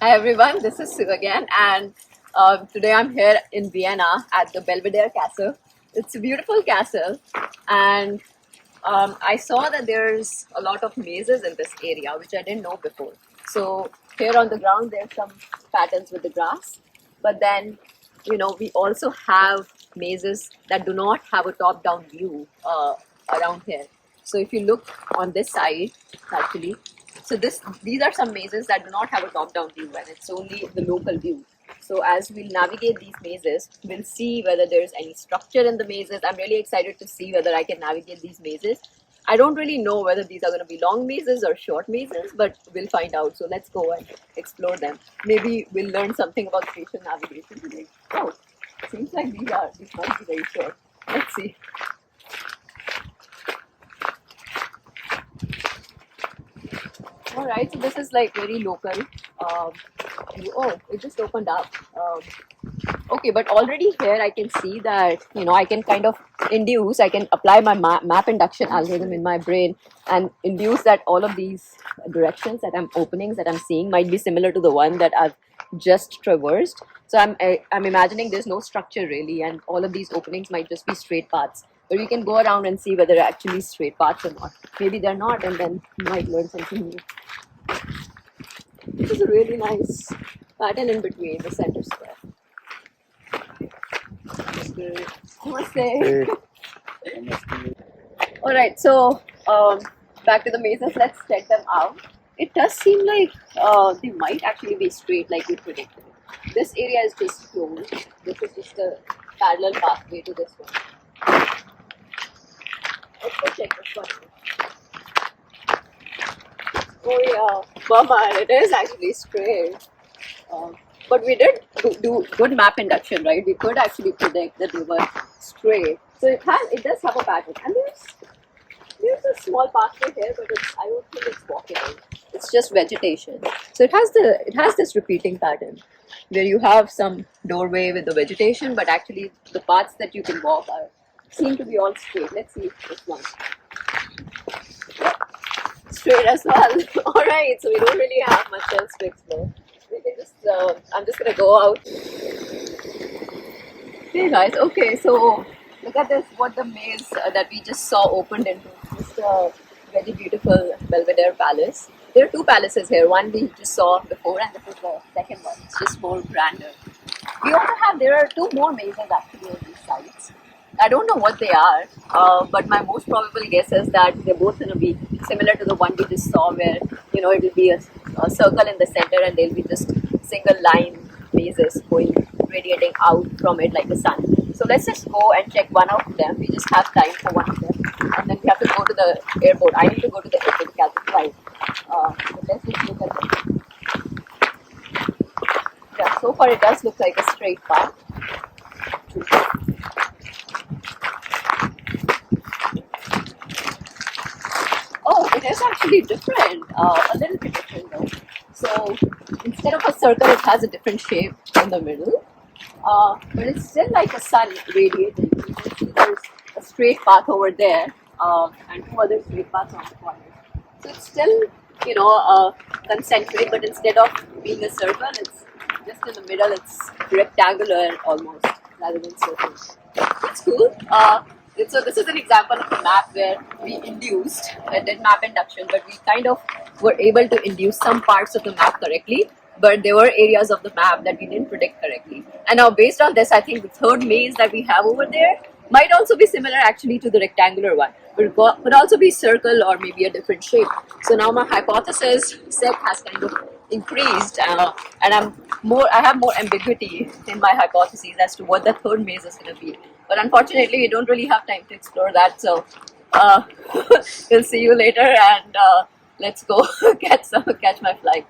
Hi everyone, this is Sue again, and today I'm here in Vienna at the Belvedere Castle. It's a beautiful castle, and I saw that there's a lot of mazes in this area, which I didn't know before. So here on the ground, there's some patterns with the grass, but then we also have mazes that do not have a top-down view around here. So if you look on this side, actually, so these are some mazes that do not have a top-down view, and it's only the local view. So as we'll navigate these mazes, we'll see whether there's any structure in the mazes. I'm really excited to see whether I can navigate these mazes. I don't really know whether these are going to be long mazes or short mazes, but we'll find out. So let's go and explore them. Maybe we'll learn something about spatial navigation today. Oh, seems like these might be very short. Let's see. All right, so this is like very local. Oh, it just opened up. Okay, but already here I can see that I can kind of I can apply my map induction algorithm in my brain and induce that all of these directions that openings that I'm seeing might be similar to the one that I've just traversed. So I'm imagining there's no structure really, and all of these openings might just be straight paths. But we can go around and see whether they're actually straight paths or not. Maybe they're not, and then you might learn something new. This is a really nice pattern in between the center square. Namaste. All right, so back to the mazes. Let's check them out. It does seem like they might actually be straight, like we predicted. This area is just closed. This is just a parallel pathway to this one. Let's go check this one. Oh yeah, bummer. It is actually straight. But we did do good map induction, right? We could actually predict that we were straight. So it does have a pattern, and there's a small pathway here, but I don't think it's walkable. It's just vegetation. So it has this repeating pattern where you have some doorway with the vegetation, but actually the paths that you can walk seem to be all straight. Let's see this one. Yep, straight as well. All right, so we don't really have much else to explore. We can just I'm just gonna go out. Hey guys, okay, so look at this, what the maze that we just saw opened into. Just a very beautiful Belvedere palace. There are two palaces here. One we just saw before, and this is the second one. It's just more grander. There are two more mazes actually on these sides. I don't know what they are, but my most probable guess is that they're both going to be similar to the one we just saw, where it will be a circle in the center, and they'll be just single line mazes radiating out from it like the sun. So let's just go and check one of them. We just have time for one of them, and then we have to go to the airport. I need to go to the airport to catch a flight. So let's just look at it. Yeah, so far it does look like a straight path. Oh, it is actually different, a little bit different though. So instead of a circle, it has a different shape in the middle, but it's still like a sun radiating. You can see there's a straight path over there, and two other straight paths on the corner. So it's still, concentric, but instead of being a circle, it's just in the middle. It's rectangular almost rather than circle. That's cool. So this is an example of a map where we did map induction, but we kind of were able to induce some parts of the map correctly, but there were areas of the map that we didn't predict correctly. And now based on this, I think the third maze that we have over there might also be similar actually to the rectangular one, but could also be circle or maybe a different shape. So now my hypothesis set has kind of increased, and I have more ambiguity in my hypotheses as to what the third maze is going to be. But unfortunately, we don't really have time to explore that. So we'll see you later, and let's go catch my flight.